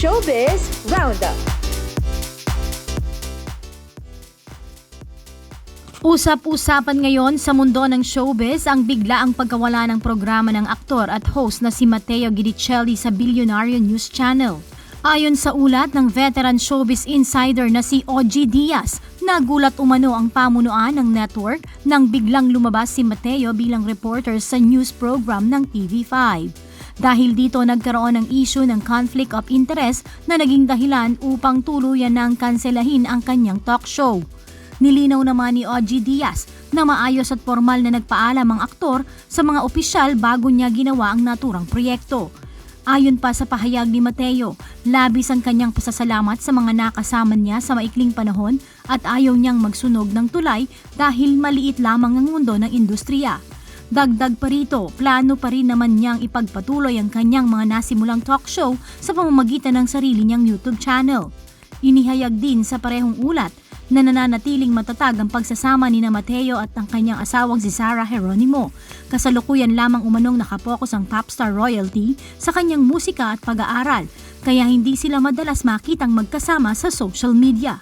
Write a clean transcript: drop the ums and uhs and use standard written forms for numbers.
Showbiz Roundup. Usap-usapan ngayon sa mundo ng showbiz ang biglaang pagkawala ng programa ng aktor at host na si Matteo Guidicelli sa Billionario News Channel. Ayon sa ulat ng veteran showbiz insider na si OG Diaz, nagulat umano ang pamunuan ng network nang biglang lumabas si Matteo bilang reporter sa news program ng TV5. Dahil dito nagkaroon ng issue ng conflict of interest na naging dahilan upang tuluyan ng kanselahin ang kanyang talk show. Nilinaw naman ni OG Diaz na maayos at formal na nagpaalam ang aktor sa mga opisyal bago niya ginawa ang naturang proyekto. Ayon pa sa pahayag ni Matteo, labis ang kanyang pasasalamat sa mga nakasama niya sa maikling panahon at ayaw niyang magsunog ng tulay dahil maliit lamang ang mundo ng industriya. Dagdag pa rito, plano pa rin naman niyang ipagpatuloy ang kanyang mga nasimulang talk show sa pamamagitan ng sarili niyang YouTube channel. Inihayag din sa parehong ulat na nananatiling matatag ang pagsasama ni Matteo at ang kanyang asawang si Sarah Geronimo. Kasalukuyan lamang umanong nakapokus ang popstar royalty sa kanyang musika at pag-aaral, kaya hindi sila madalas makitang magkasama sa social media.